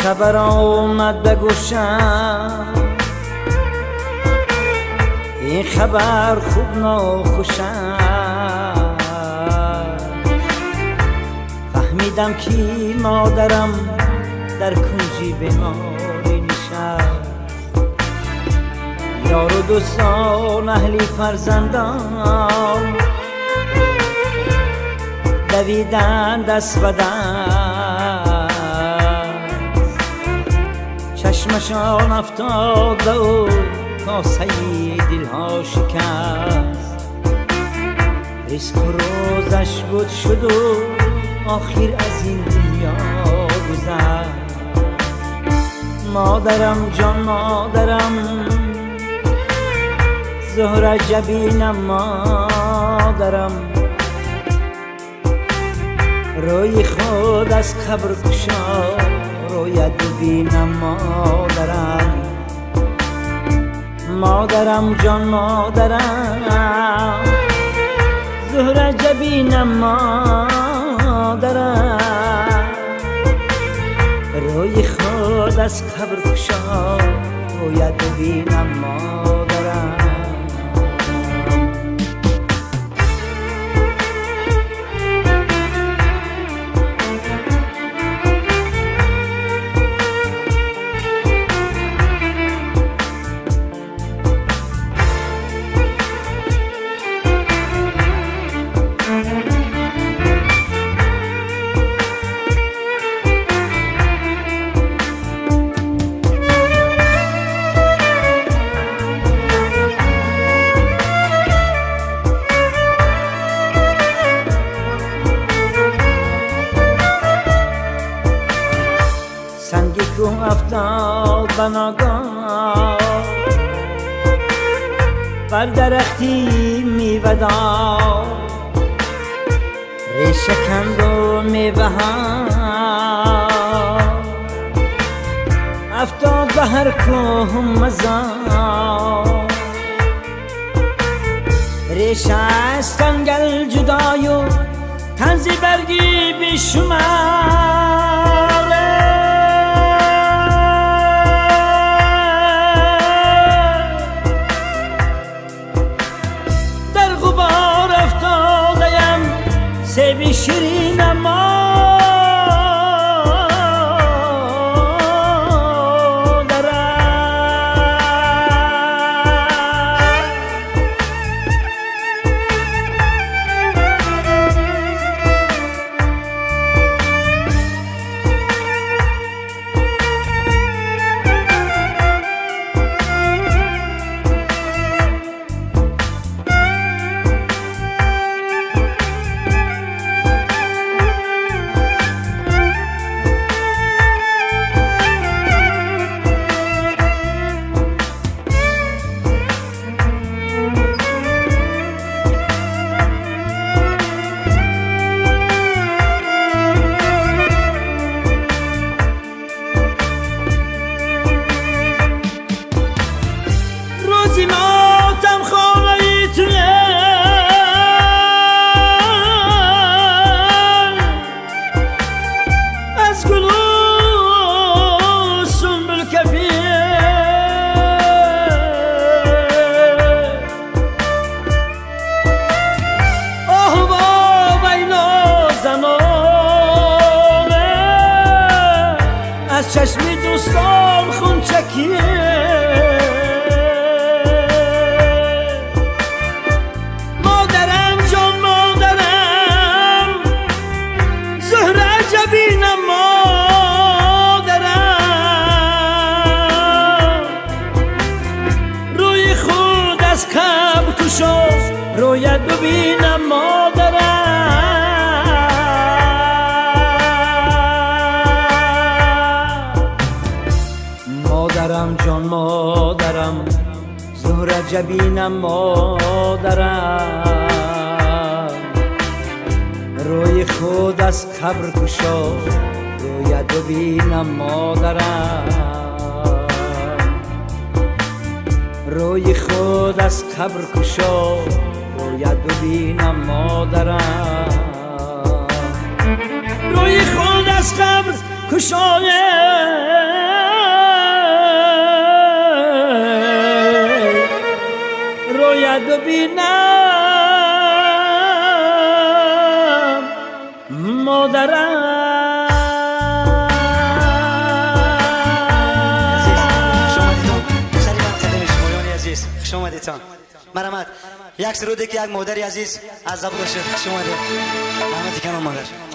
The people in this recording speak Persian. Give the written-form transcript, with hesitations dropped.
خبر آمد به گوشم، این خبر خوب ناخوشم. فهمیدم که مادرم در کنجی بیماری نشست، یار و دوستان اهلی فرزندان دویدن دست به دست، چشمشان افتاده و کاسه دلها شکست. ریسک و روزش بود شد و آخر از این دنیا گذشت. مادرم جان مادرم، زهره جبینم مادرم، روی خود از قبر کشا رویت ببینم مادرم. مادرم جان مادرم، زهره جبینم مادرم، روی خود از قبر کشا رویت ببینم مادرم. سنگی کوه افتاد به ناگاه، بر درختی میوه دار، ریشه کند و میوه ها افتاد به هر کوه مزار. ریشه از تنگل جدای و تنزی برگی بیشمار، سیبی شیرینم چشمی دوستان خون چکیه. مادرم جان مادرم، زهره جبینم مادرم، روی خود از قبر کشو رویت ببینم مادرم. مادرم جان مادرم، زهره جبینم مادرم، روی خود از قبر کشا رویت ببینم مادرم. روی خود از قبر کشا رویت ببینم مادرم. روی خود از قبر شاید رویت ببینم مادرم. خوش اومدید. مرحمت. یک سرودی که یک مادری عزیز از زبان شد. خوش اومدید. رحمتی کنم مادر.